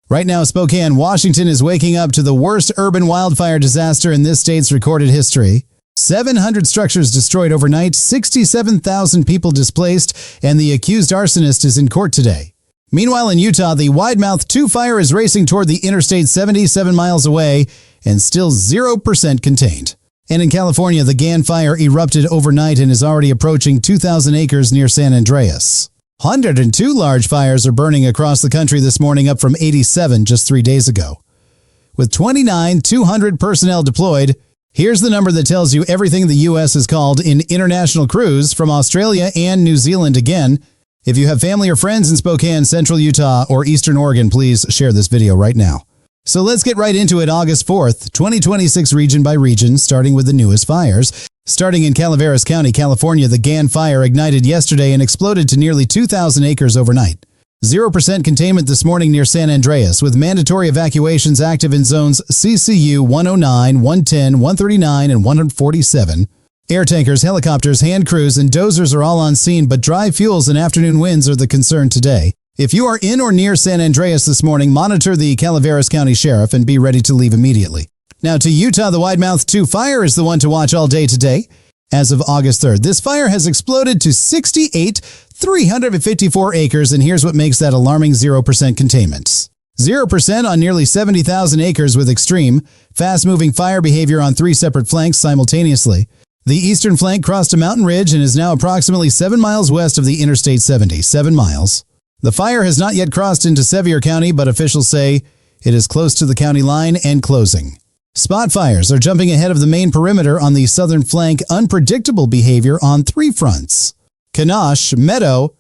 Right now, Spokane, Washington is waking up to the worst urban wildfire disaster in this state's recorded history. 700 structures destroyed overnight, 67,000 people displaced, and the accused arsonist is in court today. Meanwhile, in Utah, the Widemouth 2 fire is racing toward the Interstate 70, 7 miles away, and still 0% contained. And in California, the Gann Fire erupted overnight and is already approaching 2,000 acres near San Andreas. 102 large fires are burning across the country this morning, up from 87 just 3 days ago. With 200 personnel deployed, here's the number that tells you everything the U.S. has called in international crews from Australia and New Zealand again. If you have family or friends in Spokane, Central Utah, or Eastern Oregon, please share this video right now. So let's get right into it. August 4th, 2026, region by region, starting with the newest fires. Starting in Calaveras County, California, the Gann Fire ignited yesterday and exploded to nearly 2,000 acres overnight. 0% containment this morning near San Andreas, with mandatory evacuations active in zones CCU 109, 110, 139, and 147. Air tankers, helicopters, hand crews, and dozers are all on scene, but dry fuels and afternoon winds are the concern today. If you are in or near San Andreas this morning, monitor the Calaveras County Sheriff and be ready to leave immediately. Now to Utah, the Widemouth 2 fire is the one to watch all day today. As of August 3rd, this fire has exploded to 354 acres, and here's what makes that alarming 0% containment. 0% on nearly 70,000 acres with extreme, fast-moving fire behavior on 3 separate flanks simultaneously. The eastern flank crossed a mountain ridge and is now approximately 7 miles west of the Interstate 70, 7 miles. The fire has not yet crossed into Sevier County, but officials say it is close to the county line and closing. Spot fires are jumping ahead of the main perimeter on the southern flank, unpredictable behavior on 3 fronts. Kanosh, Meadow,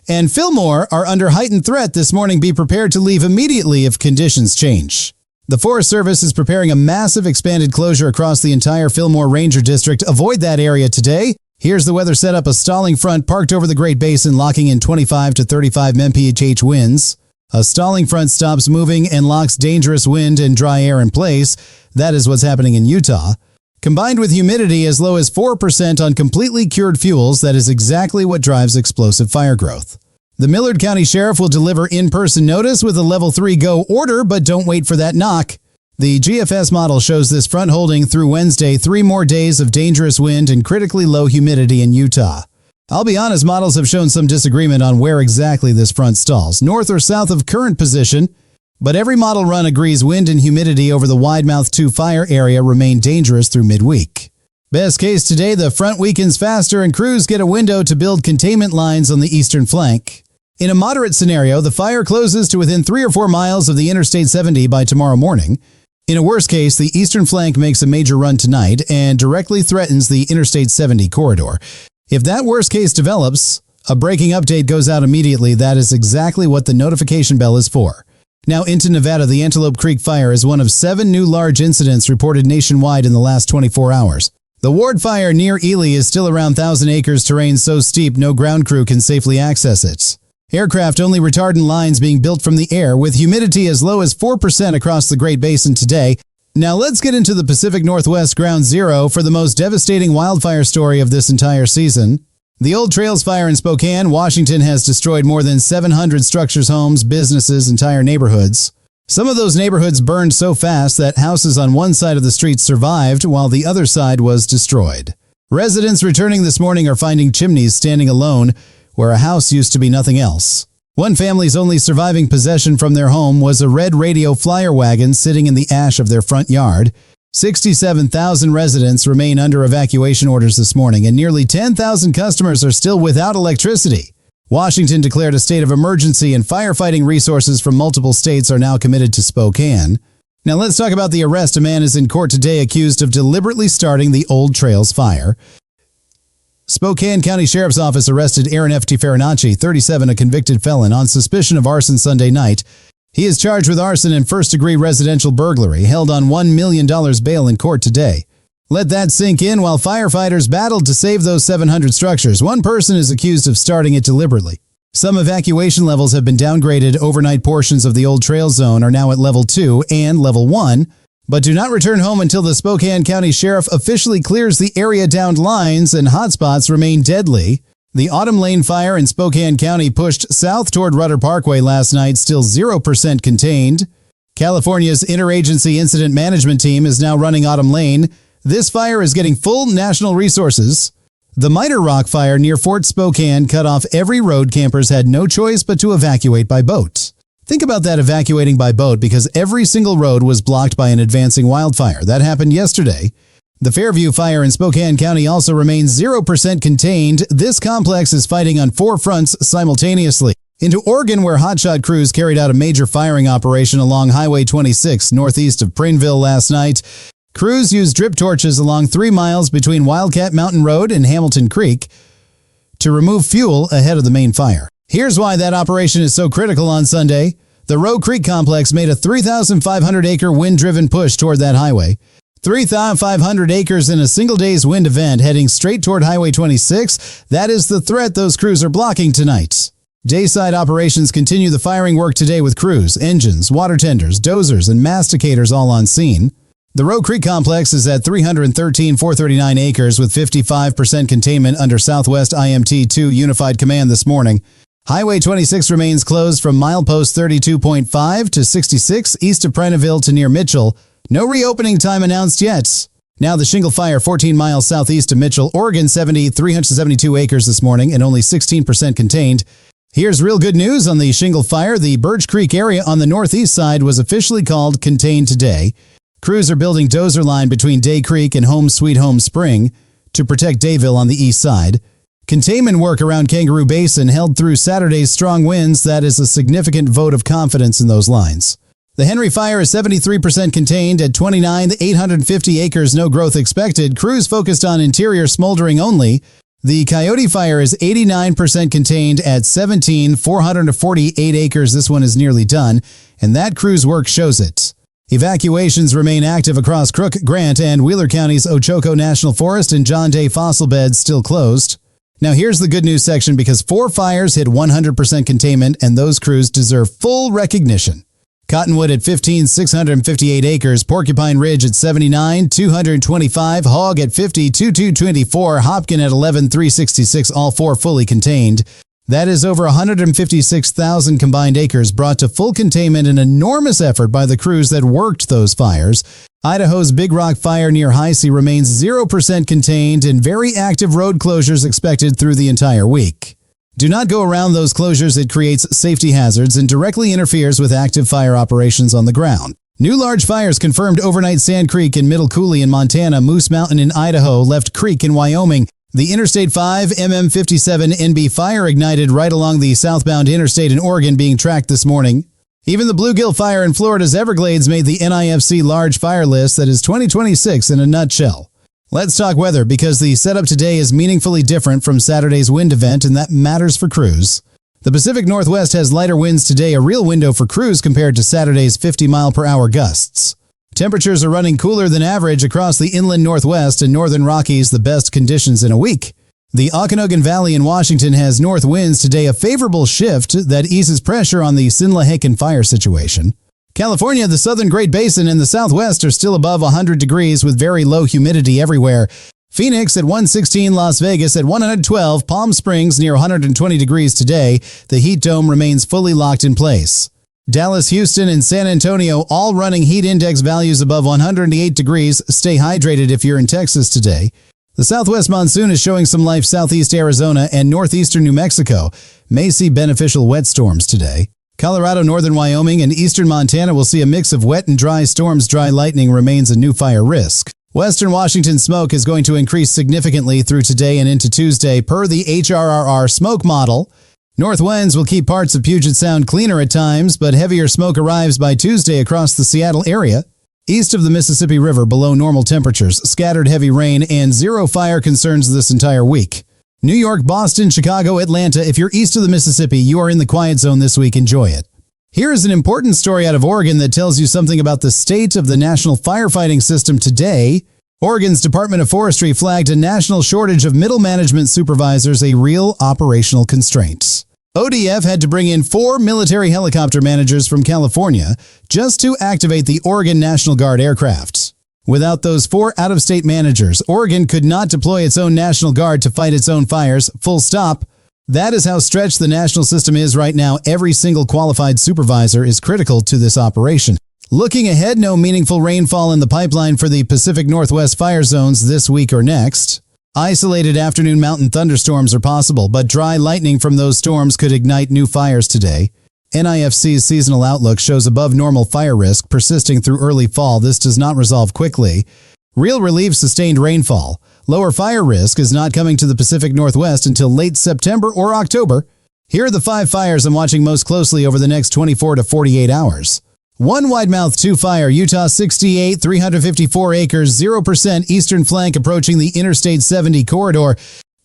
and Fillmore are under heightened threat this morning. Be prepared to leave immediately if conditions change. The Forest Service is preparing a massive expanded closure across the entire Fillmore Ranger District. Avoid that area today. Here's the weather setup. A stalling front parked over the Great Basin, locking in 25 to 35 mph winds. A stalling front stops moving and locks dangerous wind and dry air in place. That is what's happening in Utah. Combined with humidity as low as 4% on completely cured fuels, that is exactly what drives explosive fire growth. The Millard County Sheriff will deliver in-person notice with a Level 3 go order, but don't wait for that knock. The GFS model shows this front holding through Wednesday, 3 more days of dangerous wind and critically low humidity in Utah. I'll be honest, models have shown some disagreement on where exactly this front stalls, north or south of current position, but every model run agrees wind and humidity over the Widemouth 2 fire area remain dangerous through midweek. Best case today, the front weakens faster and crews get a window to build containment lines on the eastern flank. In a moderate scenario, the fire closes to within 3 or 4 miles of the Interstate 70 by tomorrow morning. In a worst case, the eastern flank makes a major run tonight and directly threatens the Interstate 70 corridor. If that worst case develops, a breaking update goes out immediately. That is exactly what the notification bell is for. Now into Nevada, the Antelope Creek Fire is one of 7 new large incidents reported nationwide in the last 24 hours. The Ward Fire near Ely is still around 1,000 acres, terrain so steep no ground crew can safely access it. Aircraft-only retardant lines being built from the air, with humidity as low as 4% across the Great Basin today. Now let's get into the Pacific Northwest Ground Zero for the most devastating wildfire story of this entire season. The Old Trails Fire in Spokane, Washington has destroyed more than 700 structures, homes, businesses, entire neighborhoods. Some of those neighborhoods burned so fast that houses on one side of the street survived while the other side was destroyed. Residents returning this morning are finding chimneys standing alone where a house used to be nothing else. One family's only surviving possession from their home was a red radio flyer wagon sitting in the ash of their front yard. 67,000 residents remain under evacuation orders this morning, and nearly 10,000 customers are still without electricity. Washington declared a state of emergency, and firefighting resources from multiple states are now committed to Spokane. Now let's talk about the arrest. A man is in court today accused of deliberately starting the Old Trails Fire. Spokane County Sheriff's Office arrested Aaron F. T. Farinacci, 37, a convicted felon, on suspicion of arson Sunday night. He is charged with arson and first-degree residential burglary, held on $1 million bail in court today. Let that sink in. While firefighters battled to save those 700 structures, one person is accused of starting it deliberately. Some evacuation levels have been downgraded. Overnight portions of the Old Trail Zone are now at Level 2 and Level 1. But do not return home until the Spokane County Sheriff officially clears the area downed lines, and hotspots remain deadly. The Autumn Lane Fire in Spokane County pushed south toward Rudder Parkway last night, still 0% contained. California's Interagency Incident Management Team is now running Autumn Lane. This fire is getting full national resources. The Miter Rock fire near Fort Spokane cut off every road. Campers had no choice but to evacuate by boat. Think about that, evacuating by boat, because every single road was blocked by an advancing wildfire. That happened yesterday. The Fairview fire in Spokane County also remains 0% contained. This complex is fighting on 4 fronts simultaneously. Into Oregon, where hotshot crews carried out a major firing operation along Highway 26 northeast of Prineville last night. Crews used drip torches along 3 miles between Wildcat Mountain Road and Hamilton Creek to remove fuel ahead of the main fire. Here's why that operation is so critical on Sunday. The Rowe Creek complex made a 3,500-acre wind-driven push toward that highway. 3,500 acres in a single day's wind event heading straight toward Highway 26. That is the threat those crews are blocking tonight. Dayside operations continue the firing work today with crews, engines, water tenders, dozers, and masticators all on scene. The Rowe Creek complex is at 313,439 acres with 55% containment under Southwest IMT-2 Unified Command this morning. Highway 26 remains closed from milepost 32.5 to 66 east of Prineville to near Mitchell. No reopening time announced yet. Now the Shingle fire 14 miles southeast of Mitchell, Oregon 372 acres this morning and only 16% contained. Here's real good news on the Shingle fire. The Birch Creek area on the northeast side was officially called contained today. Crews are building dozer line between Day Creek and Home Sweet Home Spring to protect Dayville on the east side. Containment work around Kangaroo Basin held through Saturday's strong winds. That is a significant vote of confidence in those lines. The Henry fire is 73% contained at 29,850 acres, no growth expected. Crews focused on interior smoldering only. The Coyote fire is 89% contained at 17,448 acres. This one is nearly done, and that crew's work shows it. Evacuations remain active across Crook, Grant, and Wheeler Counties. Ochoco National Forest and John Day fossil beds still closed. Now here's the good news section, because 4 fires hit 100% containment, and those crews deserve full recognition. Cottonwood at 15,658 acres, Porcupine Ridge at 79,225, Hog at 50,224, Hopkin at 11,366, all 4 fully contained. That is over 156,000 combined acres brought to full containment, an enormous effort by the crews that worked those fires. Idaho's Big Rock fire near Heisey remains 0% contained, and very active road closures expected through the entire week. Do not go around those closures. It creates safety hazards and directly interferes with active fire operations on the ground. New large fires confirmed overnight: Sand Creek in Middle Coulee in Montana, Moose Mountain in Idaho, Left Creek in Wyoming. The Interstate 5 MM57 NB fire ignited right along the southbound interstate in Oregon, being tracked this morning. Even the Bluegill fire in Florida's Everglades made the NIFC large fire list. That is 2026 in a nutshell. Let's talk weather, because the setup today is meaningfully different from Saturday's wind event, and that matters for crews. The Pacific Northwest has lighter winds today, a real window for crews compared to Saturday's 50-mile-per-hour gusts. Temperatures are running cooler than average across the inland Northwest and Northern Rockies, the best conditions in a week. The Okanogan Valley in Washington has north winds today, a favorable shift that eases pressure on the Sinlahican fire situation. California, the southern Great Basin, and the Southwest are still above 100 degrees with very low humidity everywhere. Phoenix at 116, Las Vegas at 112, Palm Springs near 120 degrees today. The heat dome remains fully locked in place. Dallas, Houston, and San Antonio all running heat index values above 108 degrees. Stay hydrated if you're in Texas today. The southwest monsoon is showing some life southeast Arizona and northeastern New Mexico. May see beneficial wet storms today. Colorado, northern Wyoming, and eastern Montana will see a mix of wet and dry storms. Dry lightning remains a new fire risk. Western Washington smoke is going to increase significantly through today and into Tuesday per the HRRR smoke model. North winds will keep parts of Puget Sound cleaner at times, but heavier smoke arrives by Tuesday across the Seattle area. East of the Mississippi River, below normal temperatures, scattered heavy rain, and 0 fire concerns this entire week. New York, Boston, Chicago, Atlanta. If you're east of the Mississippi, you are in the quiet zone this week. Enjoy it. Here is an important story out of Oregon that tells you something about the state of the national firefighting system today. Oregon's Department of Forestry flagged a national shortage of middle management supervisors, a real operational constraint. ODF had to bring in 4 military helicopter managers from California just to activate the Oregon National Guard aircraft. Without those 4 out-of-state managers, Oregon could not deploy its own National Guard to fight its own fires, full stop. That is how stretched the national system is right now. Every single qualified supervisor is critical to this operation. Looking ahead, no meaningful rainfall in the pipeline for the Pacific Northwest fire zones this week or next. Isolated afternoon mountain thunderstorms are possible, but dry lightning from those storms could ignite new fires today. NIFC's seasonal outlook shows above normal fire risk persisting through early fall. This does not resolve quickly. Real relief: sustained rainfall. Lower fire risk is not coming to the Pacific Northwest until late September or October. Here are the 5 fires I'm watching most closely over the next 24 to 48 hours. 1 Widemouth 2 fire, Utah 68, 354 acres, 0% eastern flank approaching the Interstate 70 corridor.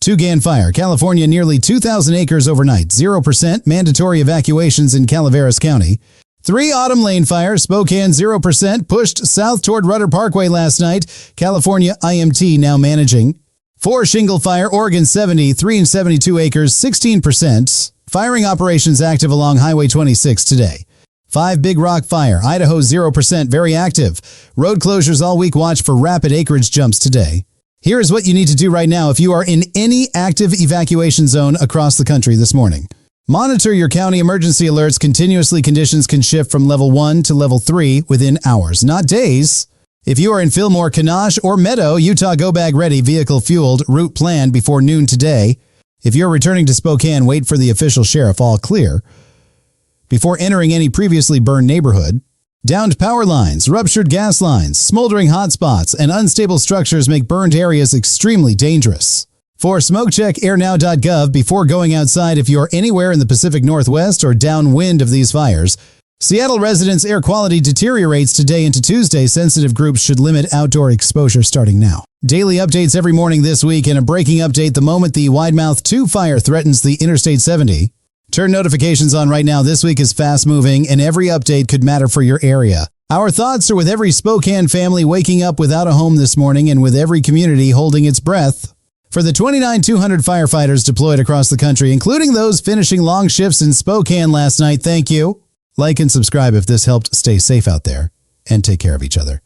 2 Gann Fire, California, nearly 2,000 acres overnight, 0%, mandatory evacuations in Calaveras County. 3 Autumn Lane Fire, Spokane, 0%, pushed south toward Rudder Parkway last night, California IMT now managing. 4 Shingle Fire, Oregon 70, 372 acres, 16%, firing operations active along Highway 26 today. 5 Big Rock Fire, Idaho 0%, very active. Road closures all week, watch for rapid acreage jumps today. Here is what you need to do right now if you are in any active evacuation zone across the country this morning. Monitor your county emergency alerts continuously. Conditions can shift from level 1 to level 3 within hours, not days. If you are in Fillmore, Kanash, or Meadow, Utah, go bag ready, vehicle fueled, route planned before noon today. If you're returning to Spokane, wait for the official sheriff, all clear, before entering any previously burned neighborhood. Downed power lines, ruptured gas lines, smoldering hotspots, and unstable structures make burned areas extremely dangerous. For smoke, check airnow.gov before going outside if you are anywhere in the Pacific Northwest or downwind of these fires. Seattle residents' air quality deteriorates today into Tuesday. Sensitive groups should limit outdoor exposure starting now. Daily updates every morning this week, and a breaking update the moment the Widemouth 2 fire threatens the Interstate 70. Turn notifications on right now. This week is fast-moving, and every update could matter for your area. Our thoughts are with every Spokane family waking up without a home this morning, and with every community holding its breath. For the 29,200 firefighters deployed across the country, including those finishing long shifts in Spokane last night, thank you. Like and subscribe if this helped. Stay safe out there, and take care of each other.